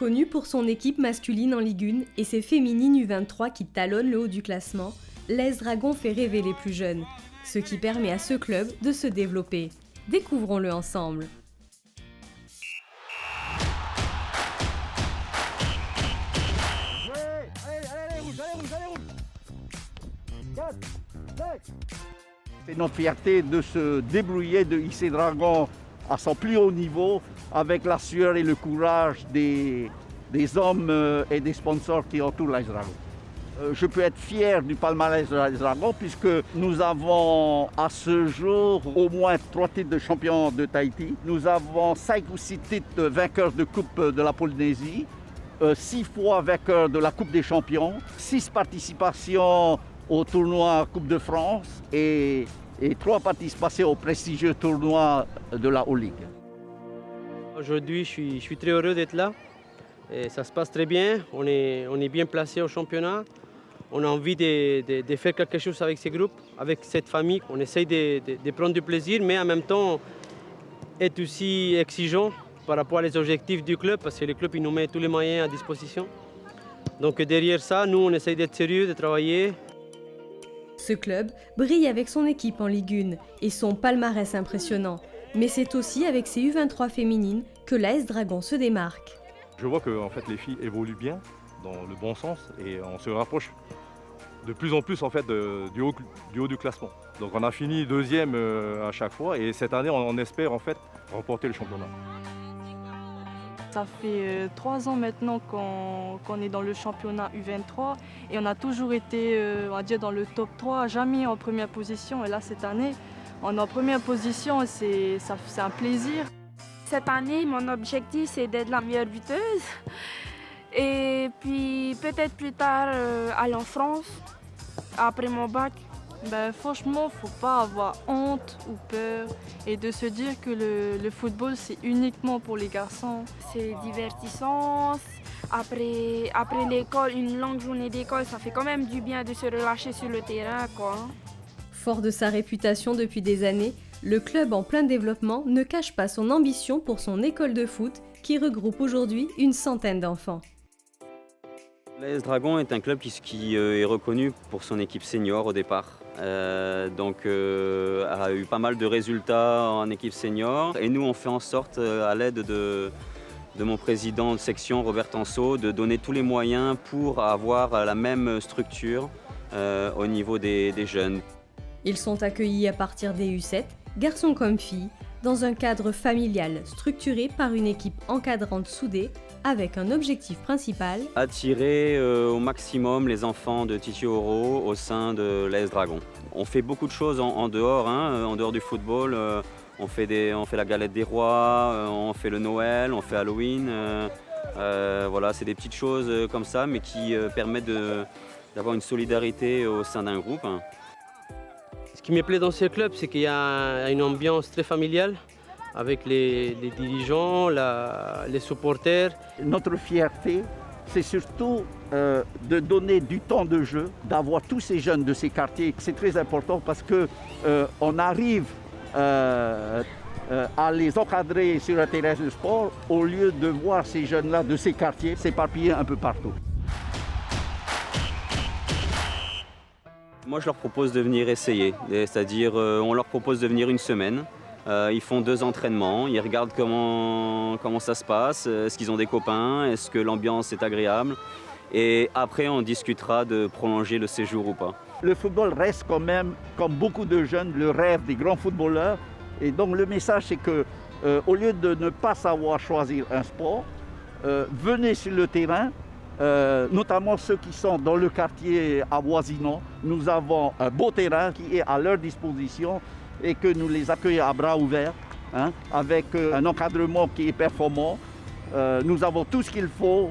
connu pour son équipe masculine en Ligue 1 et ses féminines U23 qui talonnent le haut du classement, l'AS Dragon fait rêver les plus jeunes, ce qui permet à ce club de se développer. Découvrons-le ensemble. C'est notre fierté de se débrouiller, de hisser Dragon à son plus haut niveau avec la sueur et le courage des hommes et des sponsors qui entourent l'AS Dragon. Je peux être fier du palmarès de l'AS Dragon puisque nous avons à ce jour au moins 3 titres de champion de Tahiti. Nous avons 5 ou 6 titres vainqueurs de Coupe de la Polynésie, 6 fois vainqueurs de la Coupe des Champions, 6 participations au tournoi Coupe de France et 3 participations au prestigieux tournoi de la O-League. Aujourd'hui, je suis très heureux d'être là. Et ça se passe très bien. On est bien placé au championnat. On a envie de faire quelque chose avec ces groupes, avec cette famille. On essaye de prendre du plaisir, mais en même temps être aussi exigeant par rapport aux objectifs du club, parce que le club il nous met tous les moyens à disposition. Donc derrière ça, nous, on essaye d'être sérieux, de travailler. Ce club brille avec son équipe en Ligue 1 et son palmarès impressionnant. Mais c'est aussi avec ses U23 féminines que l'AS Dragon se démarque. Je vois que en fait, les filles évoluent bien, dans le bon sens, et on se rapproche de plus en plus en fait, du haut du classement. Donc on a fini 2e à chaque fois, et cette année on espère en fait remporter le championnat. Ça fait 3 ans maintenant qu'on est dans le championnat U23 et on a toujours été on va dire dans le top 3, jamais en première position. Et là cette année, on est en première position et c'est un plaisir. Cette année, mon objectif c'est d'être la meilleure buteuse et puis peut-être plus tard aller en France après mon bac. Franchement, il ne faut pas avoir honte ou peur et de se dire que le football, c'est uniquement pour les garçons. C'est divertissant. Après l'école, une longue journée d'école, ça fait quand même du bien de se relâcher sur le terrain, quoi. Fort de sa réputation depuis des années, le club en plein développement ne cache pas son ambition pour son école de foot qui regroupe aujourd'hui une centaine d'enfants. L'AS Dragon est un club qui est reconnu pour son équipe senior au départ. A eu pas mal de résultats en équipe senior. Et nous, on fait en sorte, à l'aide de mon président de section, Robert Tanceau, de donner tous les moyens pour avoir la même structure au niveau des jeunes. Ils sont accueillis à partir des U7, garçons comme filles, dans un cadre familial structuré par une équipe encadrante soudée avec un objectif principal: attirer au maximum les enfants de Titioro au sein de l'AS Dragon. On fait beaucoup de choses en dehors, en dehors du football. On fait la galette des rois, on fait le Noël, on fait Halloween. Voilà, c'est des petites choses comme ça, mais qui permettent d'avoir une solidarité au sein d'un groupe. Ce qui me plaît dans ce club, c'est qu'il y a une ambiance très familiale avec les dirigeants, les supporters. Notre fierté, c'est surtout de donner du temps de jeu, d'avoir tous ces jeunes de ces quartiers. C'est très important parce qu'on arrive à les encadrer sur un terrain de sport au lieu de voir ces jeunes-là de ces quartiers s'éparpiller un peu partout. Moi, je leur propose de venir essayer, c'est-à-dire on leur propose de venir une semaine. Ils font 2 entraînements, ils regardent comment ça se passe, est-ce qu'ils ont des copains, est-ce que l'ambiance est agréable. Et après, on discutera de prolonger le séjour ou pas. Le football reste quand même, comme beaucoup de jeunes, le rêve des grands footballeurs. Et donc le message, c'est qu'au lieu de ne pas savoir choisir un sport, venez sur le terrain. Notamment ceux qui sont dans le quartier avoisinant. Nous avons un beau terrain qui est à leur disposition et que nous les accueillons à bras ouverts, avec un encadrement qui est performant. Nous avons tout ce qu'il faut